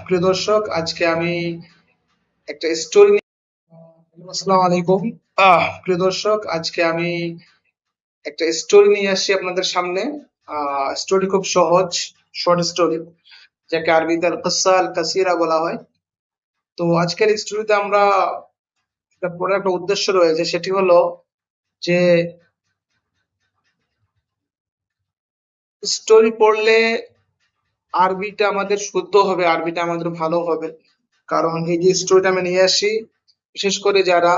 প্রিয় দর্শক, আজকে আমি একটা স্টোরি আসসালামু আলাইকুম। প্রিয় দর্শক, আজকে আমি একটা স্টোরি নিয়ে আসছি আপনাদের সামনে। স্টোরি খুব সহজ, শর্ট স্টোরি, যাকে আরবিতে আল কিসসা আল কাসিরা বলা হয়। তো আজকের স্টোরিতে আমরা একটা বড় একটা উদ্দেশ্য রয়েছে, সেটি হলো যে স্টোরি পড়লে আরবিটা আমাদের শুদ্ধ হবে, আরবিটা আমাদের ভালো হবে। কারণ এই যে স্টোরিটা আমি নিয়ে আসি, বিশেষ করে যারা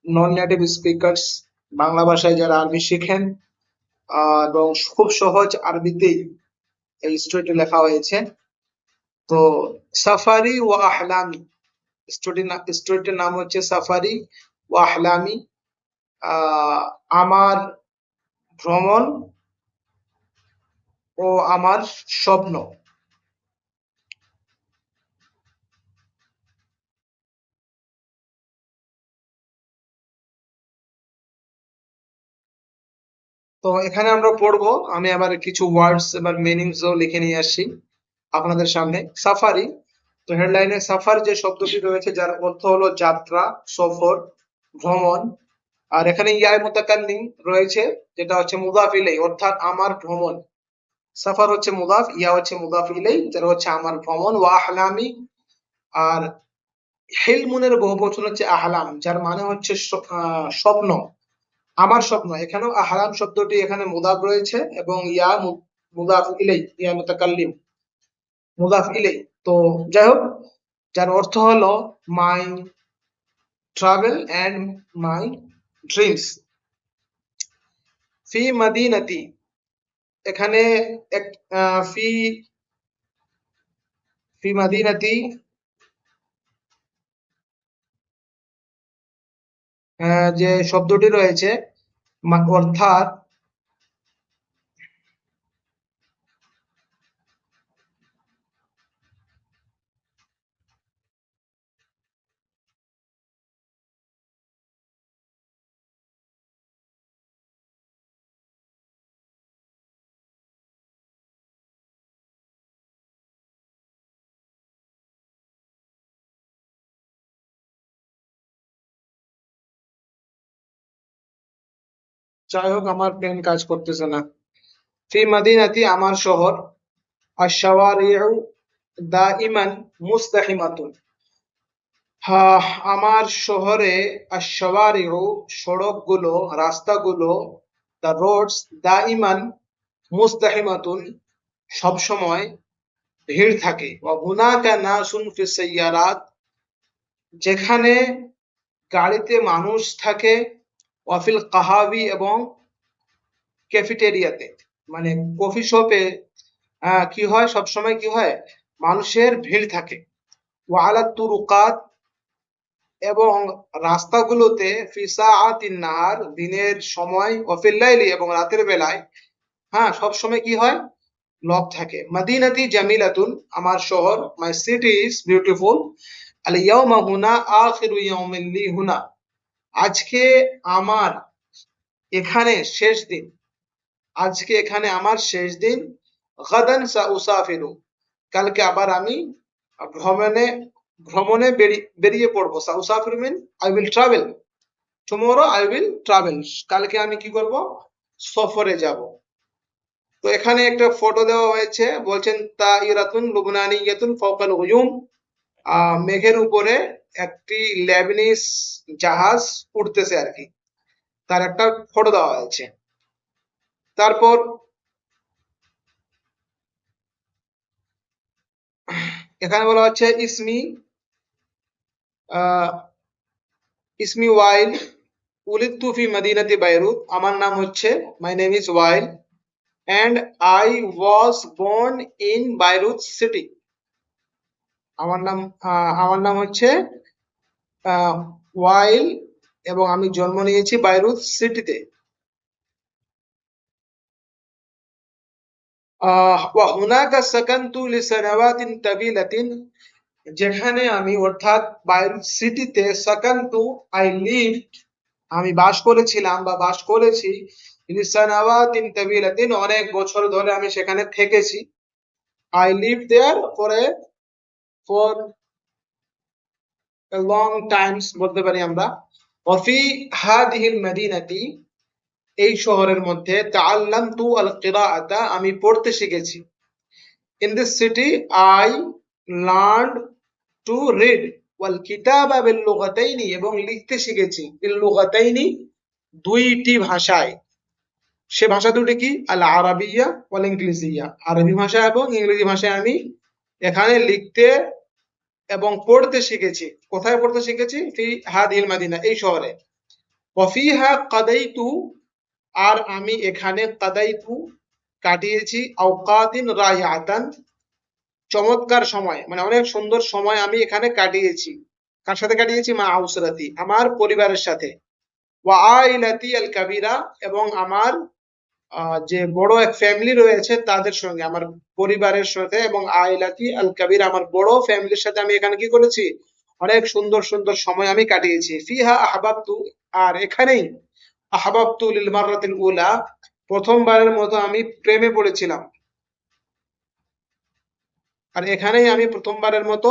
নন নেটিভ স্পিকার্স, বাংলা ভাষায় যারা আরবি শিখেন, এবং খুব সহজ আরবিতেই এই স্টোরিটি লেখা হয়েছে। তো সাফারি ও আহলামি, স্টোরিটির নাম হচ্ছে সাফারি ও আহলামি। আমার ভ্রমণ ও আমার স্বপ্ন। তো এখানে আমরা পড়বো, আমি আবার কিছু ওয়ার্ডস এবার মিনিংসও লিখে নিয়ে আসি আপনাদের সামনে। সাফারি, তো হেডলাইনে সাফার যে শব্দটি রয়েছে, যার অর্থ হলো যাত্রা, সফর, ভ্রমণ। আর এখানে ইয়ায় মুতাকাল্লিম রয়েছে, যেটা হচ্ছে মুদাফ ইলাই, অর্থাৎ আমার ভ্রমণ। সাফার হচ্ছে মুদাফ, ইয়া হচ্ছে মুদাফ ইলাই, যার হচ্ছে আমার ভ্রমণ। ওয়া আহলামি, আর হিলমুনের বহুবচন হচ্ছে আহলাম, যার মানে হচ্ছে স্বপ্ন, আমার স্বপ্ন। এখানেও আহলাম শব্দটি এখানে মুদাফ রয়েছে, এবং ইয়া মুদাফ ইলাই, ইয়া মুতাকাল্লিম মুদাফ ইলাই। তো যাই হোক, যার অর্থ হলো my travel and my dreams. ফি মাদিনাতি, এখানে এক ফি ফি মাদিনাতি, যে শব্দটি রয়েছে, অর্থাৎ যাই হোক, আমার পেন কাজ করতেছে না। ফি মাদিনাতি, আমার শহর। আশ-শাওয়ারিউ দাইমান মুজতাহিমাতুন, আমার শহরে আশ-শাওয়ারিউ, সড়কগুলো, রাস্তাগুলো, দ্য রোডস, দাইমান মুজতাহিমাতুন, সবসময় ভিড় থাকে। ওয়া হুনাকা নাসুন ফিস সাইয়ারাত, যেখানে গাড়িতে মানুষ থাকে। ওয়াফিল কাহাবি, এবং ক্যাফেটেরিয়াতে, মানে কফি শপে কি হয়, সবসময় কি হয়, মানুষের ভিড় থাকে। ওয়ালা তুরুকাত, এবং রাস্তাগুলোতে, ফিসা আতিন নাহার, দিনের সময়, অফিল লাইলি, এবং রাতের বেলায়, হ্যাঁ, সব সময় কি হয়, লক থাকে। মাদিনাতি জামিলাতুন, আমার শহর। My city is beautiful. আল ইয়াউমা হুনা আখিরু ইয়াউমিন লি হুনা, আজকে আমার এখানে শেষ দিন, আজকে এখানে আমার শেষ দিন। গাদান সাউসাফিরু, কালকে আবার আমি ভ্রমণে ভ্রমণে বেরিয়ে পড়বো। সাউসাফিরু মিন I will travel. Tomorrow I will travel, কালকে আমি কি করব, সফরে যাব। তো এখানে একটা ফটো দেওয়া হয়েছে, বলছেন তাইরাতুন লুবনানিয়াতুন ফাওকাল হুয়ুম, মেঘের উপরে একটি লেবানিজ জাহাজ উঠতেছে আর কি, তার একটা ফটো দেওয়া হয়েছে। তারপর এখানে বলা হচ্ছে ইসমি, আহ, ইসমি ওয়াইল, উলিদতু ফি মদিনাতি বাইরুত, আমার নাম হচ্ছে, my name is Wael, and I was born in Beirut city, আমার নাম হচ্ছে ওয়াইল, এবং আমি জন্ম নিয়েছি বাইরুত সিটিতে। ওয়া হুনাকা সাকানতু লিসানাওয়াতিন তাবিলাতিন, যেখানে আমি, অর্থাৎ বাইরুত সিটিতে, সাকানতু আই লিভড, আমি বাস করেছিলাম বা বাস করেছি, লিসানাওয়াতিন তাবিলাতিন, অনেক বছর ধরে আমি সেখানে থেকেছি। I live there for a for long times বলতে পারি আমরা। ওয়াফি হাদিহিল মাদিনাতি, এই শহরের মধ্যে তাআল্লামতু আল কিরাআতা, আমি পড়তে শিখেছি। In this city I learned to read ওয়াল কিতাবা বিল লুগাতাইনি, এবং লিখতে শিখেছি বিল লুগাতাইনি, দুইটি ভাষায়। সে ভাষা দুটি কি? আল আরাবিয়া ওয়াল ইংলিশিয়া, আরবি ভাষা এবং ইংরেজি ভাষায় আমি এখানে লিখতে এবং পড়তে শিখেছি। কোথায় পড়তে শিখেছি? ফি হাদিল মাদিনা, এই শহরে। ওয়াফিহা কাদাইতু, আর আমি এখানে কাদাইতু কাটিয়েছি, আওকাতিন রাইআতান, চমৎকার সময়, মানে অনেক সুন্দর সময় আমি এখানে কাটিয়েছি। কার সাথে কাটিয়েছি? মা আউসরাতি, আমার পরিবারের সাথে। ওয়া আইলাতি আল কাবিরা, এবং আমার যে বড় এক ফ্যামিলি রয়েছে তাদের সঙ্গে, আমার পরিবারের সাথে, এবং আইলাতি আল কাবির, আমার বড় ফ্যামিলির সাথে আমি এখানে কি করেছি? অনেক সুন্দর সুন্দর সময় আমি কাটিয়েছি। ফিহা আহবাবতু, আর এখানেই আহবাবতু লিল মাররাতিল উলা, প্রথমবারের মতো আমি প্রেমে পড়েছিলাম। আর এখানেই আমি প্রথমবারের মতো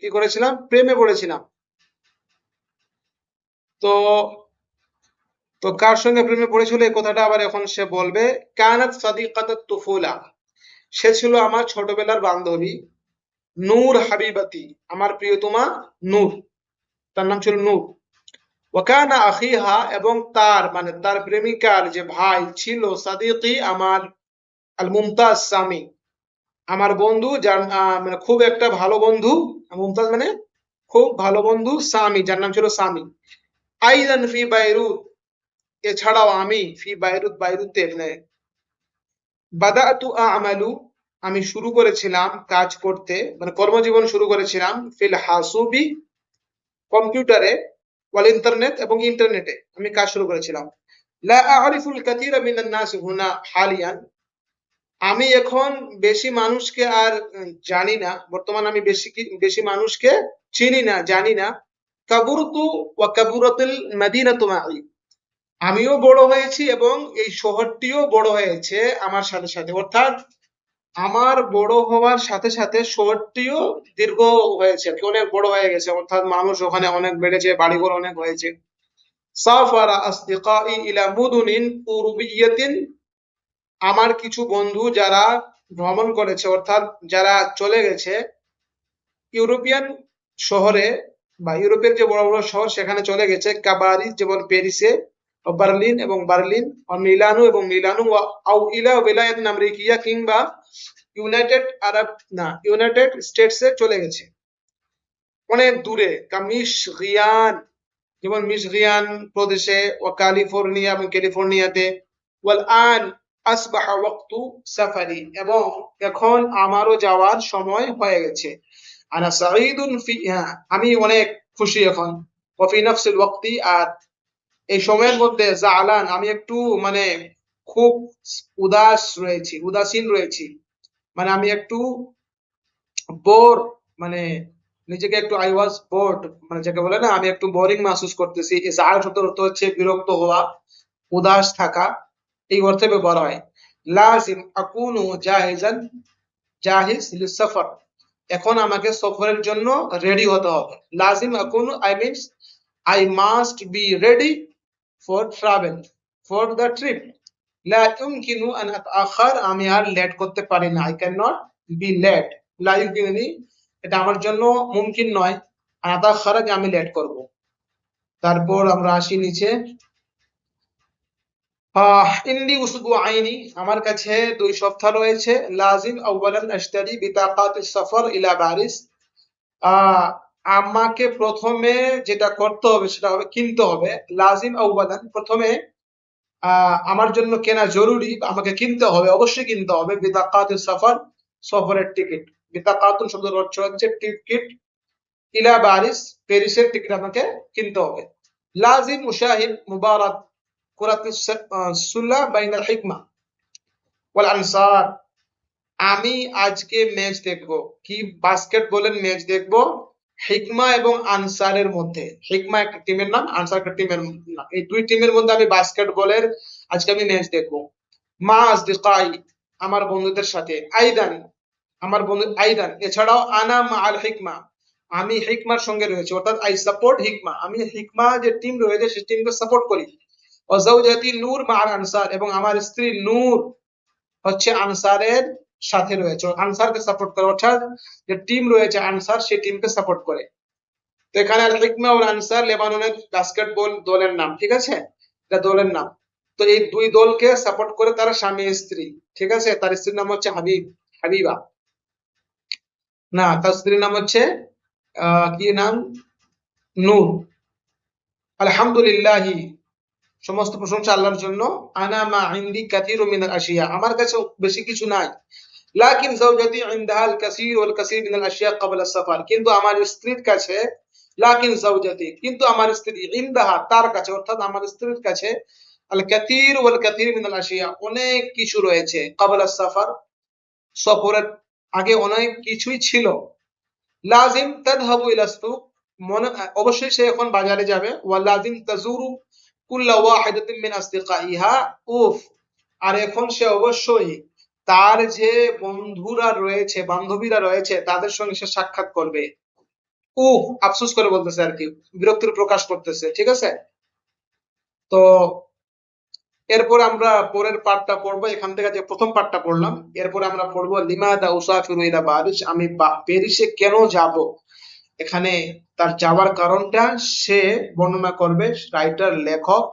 কি করেছিলাম? প্রেমে পড়েছিলাম। তো তো কার সঙ্গে প্রেমে পড়েছিল এই কথাটা আবার এখন সে বলবে। কানাত সাদিকাতাত তুফুলা, সে ছিল আমার ছোটবেলার বান্ধবী। নূর হাবিবাতি, আমার প্রিয়তমা নূর, তার নাম ছিল নূর। ওয়াকানা আখিহা, এবং তার মানে তার প্রেমিকার যে ভাই ছিল, সাদিকি, আমার আল মুমতাজ সামি, আমার বন্ধু, যার মানে খুব একটা ভালো বন্ধু। মুমতাজ মানে খুব ভালো বন্ধু, সামি, যার নাম ছিল সামি। আইদান ফি বাইরুত, এছাড়াও আমি ফি বাইরুত, বাইরুতে মানে বাদাতু আমালু, আমি শুরু করেছিলাম কাজ করতে, মানে কর্মজীবন শুরু করেছিলাম, ফিল হাসুবি, কম্পিউটারে, ওয়াল ইন্টারনেট, এবং ইন্টারনেটে আমি কাজ শুরু করেছিলাম। লা আরিফুল কাসীরা মিনান নাস হুনা হালিয়ান, আমি এখন বেশি মানুষকে আর জানি না, বর্তমান আমি বেশি মানুষকে চিনি না, জানি না। কাবুরতু ওয়া কাবুরাতুল মাদিনাতু মাই, আমিও বড় হয়েছি এবং এই শহরটিও বড় হয়েছে আমার সাথে সাথে, অর্থাৎ আমার বড় হওয়ার সাথে সাথে শহরটিও দীর্ঘ হয়েছে আর কি, অনেক বড় হয়ে গেছে, অর্থাৎ মানুষ ওখানে অনেক বেড়েছে, বাড়িঘর অনেক হয়েছে। সাফারা আসদিকাই ইলা মুদুনিন উরুবিয়াতিন, আমার কিছু বন্ধু যারা ভ্রমণ করেছে, অর্থাৎ যারা চলে গেছে ইউরোপিয়ান শহরে, বা ইউরোপের যে বড় বড় শহর সেখানে চলে গেছে। কাবারিস, যেমন প্যারিসে, ও বার্লিন এবং বার্লিন, ও মিলানো এবং মিলানো, আও ইলা ওয়েলায়াতিন আমেরিকিয়া, কিংবা ইউনাইটেড আরব না ইউনাইটেড স্টেটসে চলে গেছে অনেক দূরে। কামিশ গিয়ান, যেমন মিশরিয়ান প্রদেশে, ও ক্যালিফোর্নিয়া এবং ক্যালিফোর্নিয়াতে। ওয়াল আন আসবাহা ওয়াক্তু সাফারি, এবং এখন আমারও যাওয়ার সময় হয়ে গেছে। আনা সাঈদুন ফিহা, আমি অনেক খুশি এখন। ওয়া ফি নাফসিল ওয়াক্তি, আর এই সময়ের মধ্যে জালান, আমি একটু মানে খুব উদাসীন রয়েছি, মানে আমি একটু বোর, মানে নিজেকে একটু আই ওয়াজ বোর্ড, মানে যাকে বলে না, আমি একটু বোরিং মাহসুস করতেছি। ইসআল শব্দের অর্থ হচ্ছে বিরক্ত হওয়া, উদাস থাকা, এই অর্থে ব্যবহার হয়। লাজিম আকুনু জাহিজান, জাহিজ লিসফর, এখন আমাকে সফরের জন্য রেডি হতে হবে। লাজিম আকুনু I means I must be ready for travel, for the trip. লা ইউমকিনু আন আতাআখার, আমি আর লেট করতে পারি না, I can not be late. লা ইউমকিনুনি, এটা আমার জন্য মুমকিন নয়, আর আতাআখার, আমি লেট করব। তারপর আমরা আসি নিচে। ইন্দি উসবু আইনি, আমার কাছে 2 সপ্তাহ রয়েছে। লাজিম আউয়ালান আশতারি বিতাকাতিস সফর ইলা প্যারিস, আমাকে প্রথমে যেটা করতে হবে সেটা হবে কিনতে হবে। লাজিম আউয়ালান, প্রথমে আমার জন্য কেনা জরুরি, আমাকে কিনতে হবে, অবশ্যই কিনতে হবে। বিতাকাতিস সফর, সফরের টিকিট। বিতাকাতুন শব্দের অর্থ হচ্ছে টিকিট, ইলা প্যারিস, প্যারিসের টিকিট আমাকে কিনতে হবে। লাজিম উশাহিদ মুবারাত কুরাতুস সুল্লাহ বাইনাল হিকমা ওয়াল আনসার, আমি আজকে ম্যাচ দেখব, কি বাস্কেটবলের ম্যাচ দেখব, হিকমা এবং আনসারের মধ্যে। হিকমা একটা টিমের নাম, আনসার একটা টিমের নাম, এই 2 টিমের মধ্যে আমি বাস্কেটবলের আজকে আমি ম্যাচ দেখব। মা আসদিকাই, আমার বন্ধুদের সাথে। আইদান, আমার বন্ধু আইদান, এছাড়াও আনা মা আল হিকমা, আমি হিকমার সঙ্গে রয়েছে, অর্থাৎ আই সাপোর্ট হিকমা, আমি হিকমা যে টিম রয়েছে সেই টিমকে সাপোর্ট করি। ও জাওজাতি নূর মা আল আনসার, এবং আমার স্ত্রী নূর হচ্ছে আনসারের সাথে রয়েছে, আনসারকে সাপোর্ট করে, অর্থাৎ যে টিম রয়েছে আনসার সেই টিমকে সাপোর্ট করে। তো এখানে আল হিকমা ও আনসার লেবাননের বাস্কেটবল দলের নাম, ঠিক আছে, এটা দলের নাম। তো এই দুই দলকে সাপোর্ট করে তারা স্বামী স্ত্রী, ঠিক আছে। তার স্ত্রীর নাম হচ্ছে হাবিবা, না তার স্ত্রীর নাম হচ্ছে কি নাম, নূর। আলহামদুলিল্লাহি, সমস্ত প্রশংসা আল্লাহর জন্য। আনা মা ইনদি কাসীরু মিনাল আশিয়া, আমার কাছে বেশি কিছু নাই। লাকিন যাওজাতি ইনদাহাল কাসীর ওয়াল কাসীর মিনাল আশিয়া ক্বাবলা সাফার, কিন্তু আমার স্ত্রীর কাছে, লাকিন যাওজাতি, কিন্তু আমার স্ত্রী, ইনদাহা তার কাছে, অর্থাৎ আমার স্ত্রীর কাছে, আল কাসীর ওয়াল কাসীর মিনাল আশিয়া অনেক কিছু রয়েছে, ক্বাবলা সাফার সফরের আগে অনেক কিছুই ছিল। লাজিম তাযহাবু ইলা সুক, মনে অবশ্যই সে এখন বাজারে যাবে। ওয়া লাজিম তাজুরু কুল্লা ওয়াহিদাতিন মিন আসদিকাইহা, উফ, আর এখন সে অবশ্যই তার যে বন্ধুরা রয়েছে, বান্ধবীরা রয়েছে, তাদের সঙ্গে সে সাক্ষাৎ করবে। উফ, আফসোস করে বলতেছে আর কি, বিরক্তির প্রকাশ করতেছে, ঠিক আছে। তো এরপর আমরা পরের পার্টটা পড়বো, এখান থেকে যে প্রথম পার্টটা পড়লাম, এরপরে আমরা পড়বো লিমাদা উসাফিরু ইলা প্যারিস, আমি প্যারিসে কেন যাব। এখানে তার যাওয়ার কারণটা সে বর্ণনা করবে, রাইটার লেখক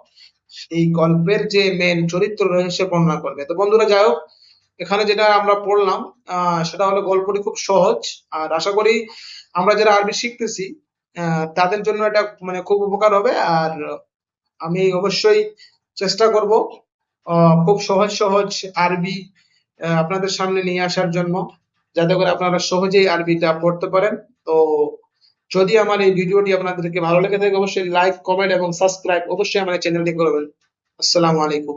এই গল্পের যে মেন চরিত্র রয়েছে সে বর্ণনা করবে। তো বন্ধুরা যাই হোক, এখানে যেটা আমরা পড়লাম সেটা হলো গল্পটি খুব সহজ, আর আশা করি আমরা যারা আরবি শিখতেছি তাদের জন্য এটা মানে খুব উপকার হবে। আর আমি অবশ্যই চেষ্টা করব খুব সহজ সহজ আরবি আপনাদের সামনে নিয়ে আসার জন্য, যাতে করে আপনারা সহজেই আরবিটা পড়তে পারেন। তো যদি আমার এই ভিডিওটি আপনাদেরকে ভালো লেগে থাকে, অবশ্যই লাইক, কমেন্ট এবং সাবস্ক্রাইব অবশ্যই আমার চ্যানেলটি করবেন। আসসালামু আলাইকুম।